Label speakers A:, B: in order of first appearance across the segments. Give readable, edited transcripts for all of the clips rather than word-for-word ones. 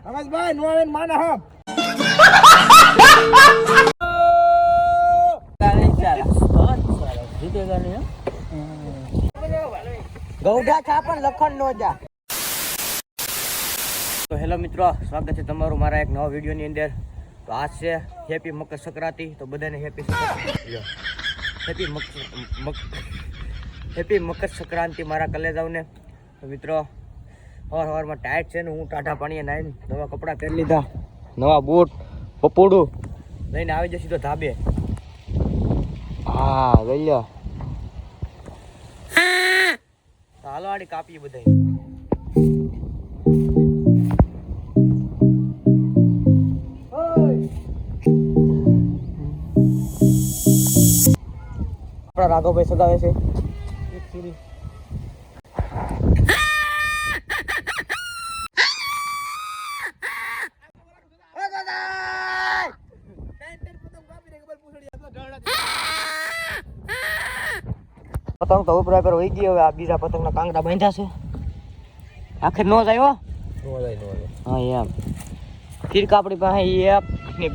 A: ભાઈ નો આવે માને હમ
B: ગૌઢા ખા પણ લખણ નો જા. તો હેલો મિત્રો, સ્વાગત છે તમારું મારા એક નવા વિડીયોની અંદર. તો આજ છે હેપી મકર સંક્રાંતિ. તો બધાને હેપી મકર સંક્રાંતિ મારા કલેજાઓને. તો મિત્રો સવારમાં ટાઈટ છે ને હું ટાઢા પાણીએ નાઈને નવા કપડાં પહેરી લીધા, નવા બૂટ પપોડું લઈને આવી જશે તો ધાબે. હા લઈ લો. હાલો આડી કાપીએ બધા. આપણા રાઘવભાઈ સગાવે છે એક સીરી. પતંગ તો ઉપરા પર વહી ગઈ. હવે આ બીજા પતંગના કાંગડા બાંધ્યા છે. આખર નો જાય હો. હા એમ ફિરકા આપણી પાસે એક ને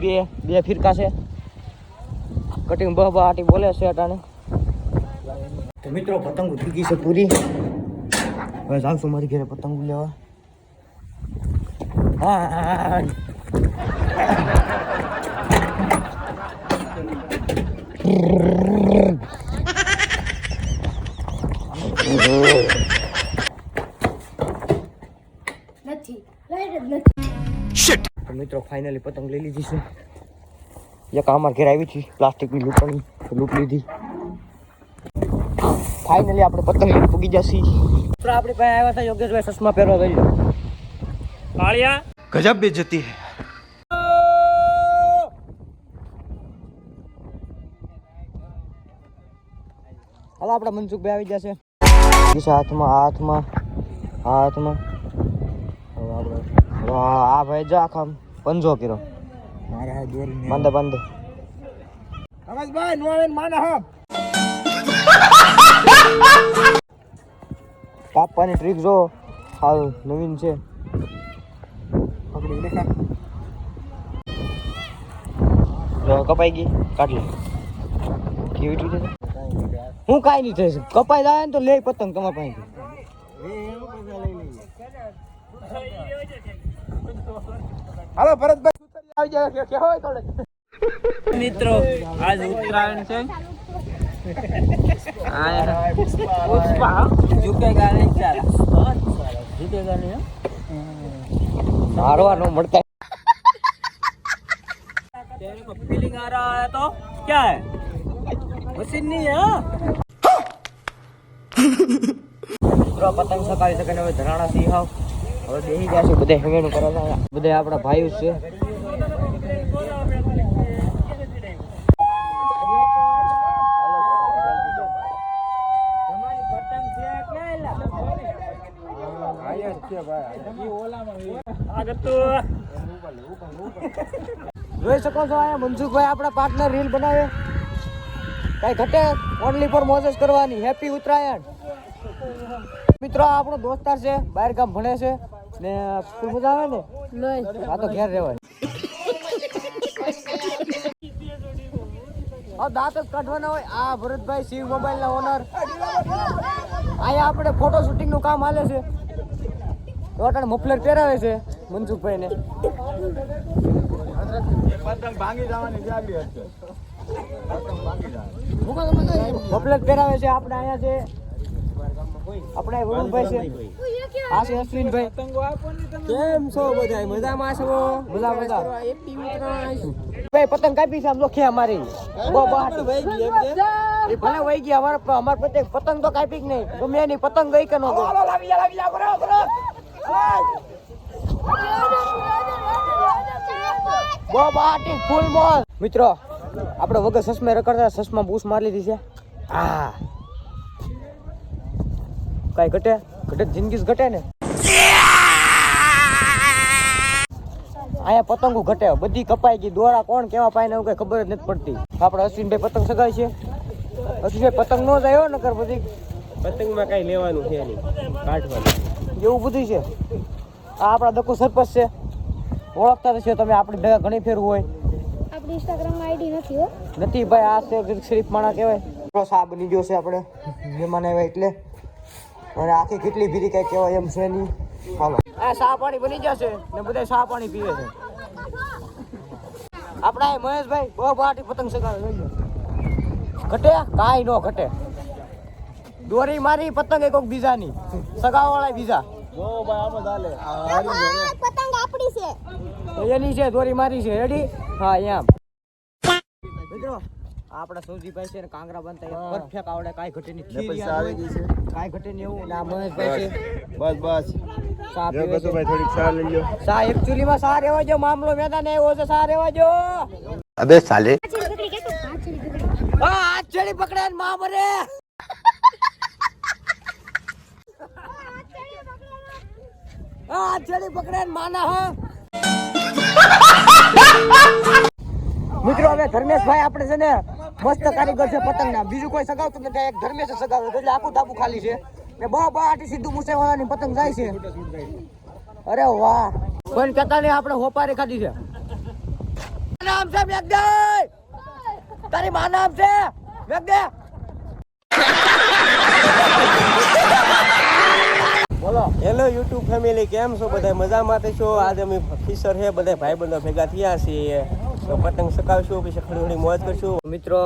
B: બે ફિરકા છે. કટિંગ બહાટી બોલે છે અટાણે. તો મિત્રો પતંગ ઉતરી ગઈ છે પૂરી. હવે જાવશું મારી ઘરે પતંગ લેવા. હા મિત્રો ફાઇનલી પતંગ લઈ લીધી છે. એક અમારા ઘરે આવી હતી પ્લાસ્ટિકની લૂંટ લીધી. ફાઇનલી આપણે પતંગ લઈને પૂગી જશે. આપણી પાસે આવ્યા હતા યોગેશભાઈ ચશ્મા પહેરવા ગઈ કાળિયા
A: ગજબ બેઇज्जती है.
B: હાલો આપણા મનસુખભાઈ આવી જશે. હાથમાં આ ભાઈ જો આખા પંજો કર્યો. બંધ
A: ભાઈ નો આવે માને હમ
B: કાપવાની ટ્રીક જો હાલ નવીન છે.
A: પકડી લેખા
B: જો કપાઈ ગઈ કાઢ લે. કેવી રીતે હું કાઈ નહીં થશે. કપાઈ જાય ને તો લે પતંગ તમારા પાસેથી.
A: હાલો ભરતભાઈ આવી જાય કે હોય થોડે.
B: મિત્રો આજ ઉત્તરાયણ છે. ઝુકેગા નહીં ચાલા, ઝુકેગા નહીં मारवा नो मरता है. तेरे को फीलिंग आ रहा है तो क्या है मशीन नहीं है. મિત્રો પતંગ સકાવી શકે હવે ધરાણા સી હાવ હવે બેહી ગયા છે બધા હેંગેનું કરવા. બધા આપણા ભાઈઓ છે. જોઈ શકો છો અહીંયા મનસુખભાઈ આપણા પાર્ટનર રીલ બનાવે. કઈ ઘટે ઓનલી ફોર મોજેસ કરવાની. હેપી ઉત્તરાયણ. મિત્રો આપણો દોસ્તાર છે, બહાર ગામ ભણે છે ને સ્કૂલ મજા આવે ને આ તો ઘેર રહેવાય. દાંત જ કાઢવાના હોય. આ ભરતભાઈ શિવ મોબાઈલ ના ઓનર. અહીંયા આપણે ફોટો શૂટિંગ નું કામ હાલે છે. ટોટલ મફલર પહેરાવે છે મનસુખભાઈ ને.
A: પતંગ ભાંગી જવાની જાગી હશે.
B: મફલર પહેરાવે છે. આપણે અહીંયા છે આપણે વરુણભાઈ છે. આ છે અશ્વિનભાઈ. કેમ છો બધા? મજામાં છો? મજા ભાઈ પતંગ કાપી છે આમ તો ખે મારી ભલે વહી ગયા. અમાર પ્રત્યેક પતંગ તો કાપી જ નહીં. ગમે એની પતંગ ગઈ કે ન ગઈ. ફૂલ મોલ. મિત્રો આપણે વગર સસમે રખડતા સસમાં બૂસ મારી લીધી છે. હા કઈ ઘટે જિંદગી ઘટે ને. અહીંયા પતંગો ઘટે બધી કપાઈ ગઈ. દોરા કોણ કેવા પાય ને એવું કઈ ખબર જ નથી પડતી. આપણે અશ્વિનભાઈ પતંગ સગાય છે. અશ્વિનભાઈ પતંગ નો જાય નકર બધી પતંગમાં કઈ લેવાનું છે નહીં, કાઢવાનું એવું બધું છે. આ આપણા દકુ સરપંચ છે. ઓળખતા હશો તમે, આપણી ભેગા ઘણી ફેર હોય.
C: આપણી ઇન્સ્ટાગ્રામમાં આઈડી નથી હો.
B: નથી ભાઈ, આ છે શરીફ માણા કહેવાય. સા બની ગયો છે આપણે મહેમાન આવ્યા એટલે, અને આખી કેટલી ભીરી કઈ કહેવાય એમ છે નહીં. હાલો આ સા પાણી બની જશે ને બધા સા પાણી પીવે છે. આપણા મહેશભાઈ બહુ બાટી પતંગ ચગાવે છે. ઘટે કાંઈ નો ઘટે. દોરી મારી પતંગ એક બીજાની સગાવાળા બીજા. જો ભાઈ આમ ચાલે.
C: પતંગ આપણી છે.
B: એની છે, દોરી મારી છે. રેડી? હા એમ. મિત્રો આપડા સૌજીભાઈ છે ને કાંગરા બનતા પરફેક્ટ આવડે, કાંઈ ઘટે નહીં. કાંઈ ઘટે નહીં એવું. ના મહેશભાઈ છે.
A: બસ
B: સા પીવે છે.
A: ભાઈ થોડીક સા લઈ લો.
B: સા એકચ્યુઅલી માં સા રહેવા જો, મામલો મેદાન એવો છે. સા રહેવા જો.
A: અબે સાલે
B: હા હાથ છેડી પકડે ને માં મરે. હા હાથ છેડી પકડે ને માના. હા મિત્રો હવે ધર્મેશભાઈ આપણે છે ને મસ્ત કારીગર છે પતંગના. બીજું કોઈ સગાવતું નથી, એક ધર્મેશ સગાવે એટલે આખું ધાબુ ખાલી છે ને બહુ આટી સીધું મુસેવાળાની પતંગ જાય છે. અરે વાહ, કોઈ કહેતા નહીં આપણે હોપારી ખાધી છે. નામ છે મેઘદે, તારી માં નામ છે મેઘદે. બોલો.
D: હેલો યુટ્યુબ ફેમિલી, કેમ છો બધા? મજામાં તો છો? આજે અમે ફિશર છે બધા ભાઈબંધો ભેગા થયા છીએ, તો પતંગ સકાવશું, પછી ખડી મોજ કરશું.
B: મિત્રો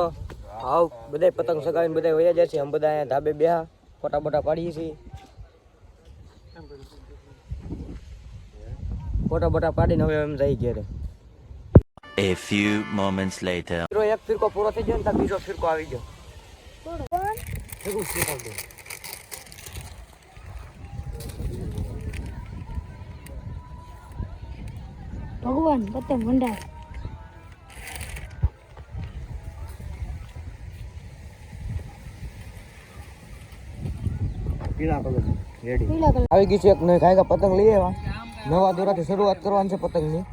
B: આવ બધા પતંગ સગાવીને બધા વયા જાય છે. અમે બધા અહીંયા ધાબે બેહા ફોટા બોટા પાડીએ છીએ. ફોટા બોટા પાડીને હવે એમ જઈ ઘેરે.
E: A few moments later.
B: મિત્રો એક ફિરકો પૂરો થઈ ગયો ને ત્યાં બીજો ફિરકો આવી ગયો.
C: ભગવાન પતંગ ભંડાર.
B: પીળા કલર રેડી
C: પીળા કલર.
B: આવી ગઈ છે એક નવી કાયકા પતંગ લઈ આવ્યા. નવા દોરાથી શરૂઆત કરવાની છે પતંગની.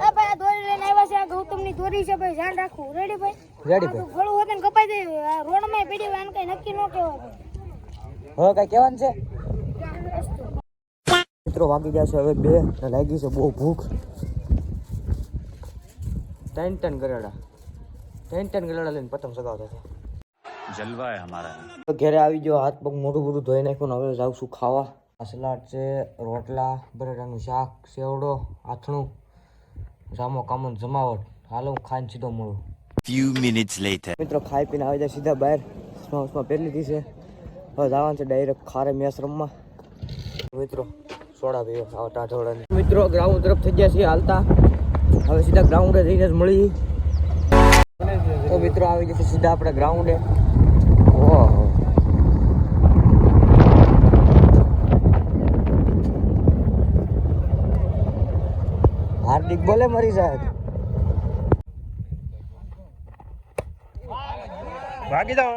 C: આ ભાઈ આ દોરી લઈને આવ્યા છે. આ ગૌતમની દોરી છે ભાઈ, ધ્યાન રાખવું. રેડી ભાઈ?
B: રેડી
C: આ તો
B: ભાઈ.
C: ગળું હોતે ને કપાઈ દે. આ રોડમાં પીડી હોય, આને કઈ નક્કી ન કહેવાય.
B: હવે કઈ કહેવાનું છે? મિત્રો વાગી ગયા છે હવે 2 ને લાગી છે બહુ ભૂખ. ત્રણ ગરેડા લઈને પતંગ સગાવતા હતા.
E: जलवा है हमारा.
B: તો ઘરે આવી ગયો, હાથ પગ મોઢું બધું ધોઈ નાખ્યું ને હવે જાઉં છું ખાવા. આ સલાડ છે, રોટલા, બટાટાનું શાક, સેવડો, આથણું, જામો કામન જમાવટ. હાલો હું ખાઈને સીધો મળું.
E: Few minutes later.
B: મિત્રો ખાઈ પીને આવી જાય સીધા બહાર. સ્માં પહેરી લીધી છે. હવે જવાનું છે ડાયરેક્ટ ખારે મેચ રમવા. મિત્રો સોડા પીવો આવા ટાઢોળાની. મિત્રો ગ્રાઉન્ડ તરફ થઈ ગયા છીએ હાલતા. હવે સીધા ગ્રાઉન્ડે જઈને જ મળી. તો મિત્રો આવી જશે સીધા આપણે ગ્રાઉન્ડે. ઓહો, હાર્દિક બોલે મરી જાય.
A: ભાગી જાઓ.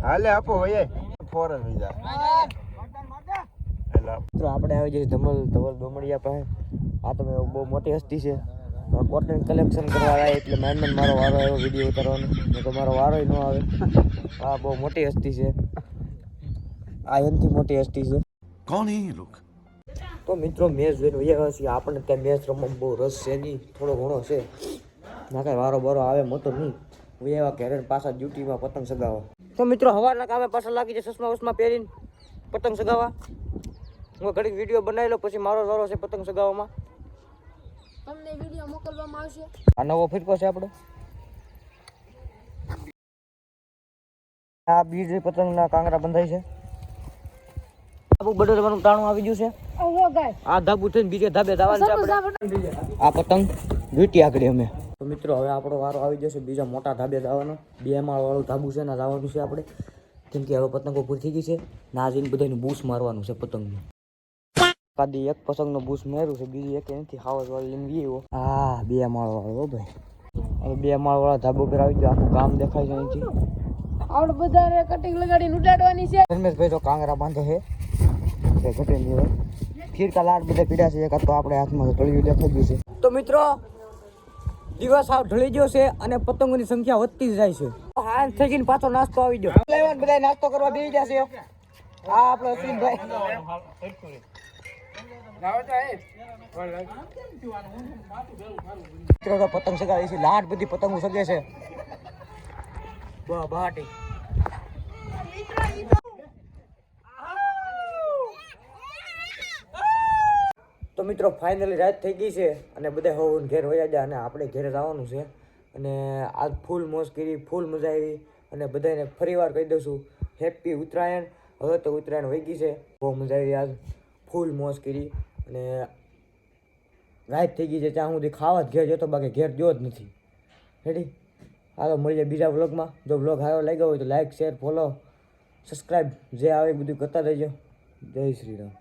A: હાલે આપો હોય ફોરન વિઝા.
B: મિત્રો આપણે આવી જઈએ ધવલ દોમડિયા પાસે. આ તમે બહુ મોટી હસ્તી છે. કોટન કલેક્શન કરવા આવ્યા એટલે મહેમાન મારો વારો આવ્યો વિડીયો ઉતારવાનો. તો મારો વારો ન આવે. આ બહુ મોટી હસ્તી છે. આ એનથી મોટી હસ્તી છે.
E: कौन है ये लोग?
B: તો મિત્રો મેચ જોઈને વૈયા છીએ. આપણને ત્યાં મેચ રમવામાં બહુ રસ છે નહીં, થોડો ઘણો છે. ના કાંઈ વારો બારો આવે મોટો નહીં. વૈયા ઘેરે પાછા ડ્યુટીમાં પતંગ સગાવવા. તો મિત્રો હવારના કામે પાછા લાગી જાય ચશ્મા વસમાં પહેરીને પતંગ સગાવવા. હું ઘડીક વિડીયો બનાવી લો, પછી મારો વારો છે પતંગ સગાવવામાં.
C: તમને વિડીયો મોકલવામાં આવશે.
B: આ નવો ફિરકો છે આપણો. આ બીજ પતંગના કાંગરા બંધાય છે. ધાબુ બદલવાનું ટાણું આવી ગયું છે.
C: ઓહો ગાય.
B: આ ધાબુ થઈને બીજે ધાબે જવાનું છે આપણે. આ પતંગ વીટી આગળ અમે. તો મિત્રો હવે આપણો વારો આવી જશે બીજા મોટા ધાબે જવાનો. 2 માળ વાળું ધાબુ છે ને જવાનું છે આપણે. કેમ કે હવે પતંગો પૂરી થઈ ગઈ છે. ના જઈને બધાને બૂસ મારવાનું છે પતંગનું. કાદી એક પતંગનો બૂસ માર્યું છે, બીજી એક નથી. હાવજ વાળી લઈને ગયો. હા 2 માળ વાળો ભાઈ. હવે 2 માળ વાળા ધાબો પર આવી ગયો. આખું ગામ દેખાય છે અહીંથી.
C: આપણે બધાને કટિંગ લગાડીને ઉડાડવાની છે.
B: ધર્મેશભાઈ તો કાંગરા બાંધે છે. તે ઘટે નહીં હોય. ફીરકા લાડ બધા પીડા છે. એક તો આપણે હાથમાં તળિયું દેખાઈ ગયું છે. તો મિત્રો દિવસ આવ ઢળી ગયો છે અને પતંગોની સંખ્યા વધતી જ જાય છે. હાલ થઈ ગઈને પાછો નાસ્તો આવી ગયો. લેવન બધા નાસ્તો કરવા બેસી જશે. આ આપણો અશ્વિનભાઈ મિત્રો તો પતંગ સગાવી છે, લાટ બધી પતંગો સગે છે. બહાટી તો મિત્રો ફાઇનલી રાત થઈ ગઈ છે અને બધા હવે ઘેર વયા ગયા અને આપણે ઘેર જવાનું છે. અને આજ ફૂલ મોજ કરી, ફૂલ મજા આવી અને બધાને ફરીવાર કહી દઉં છું હેપી ઉત્તરાયણ. હવે તો ઉત્તરાયણ વહી ગઈ છે, બહુ મજા આવી આજ, ફૂલ મોજ કરી અને રાત થઈ ગઈ છે. ત્યાં સુધી ખાવા જ ઘેર જતો, બાકી ઘેર જો જ નથી. રેડી, હાલો મળીએ બીજા વ્લોગમાં. જો વ્લોગ સારો લાગ્યો હોય તો લાઈક, શેર, ફોલો, સબસ્ક્રાઈબ જે આવે બધું કરતા રહેજો. જય શ્રી રામ.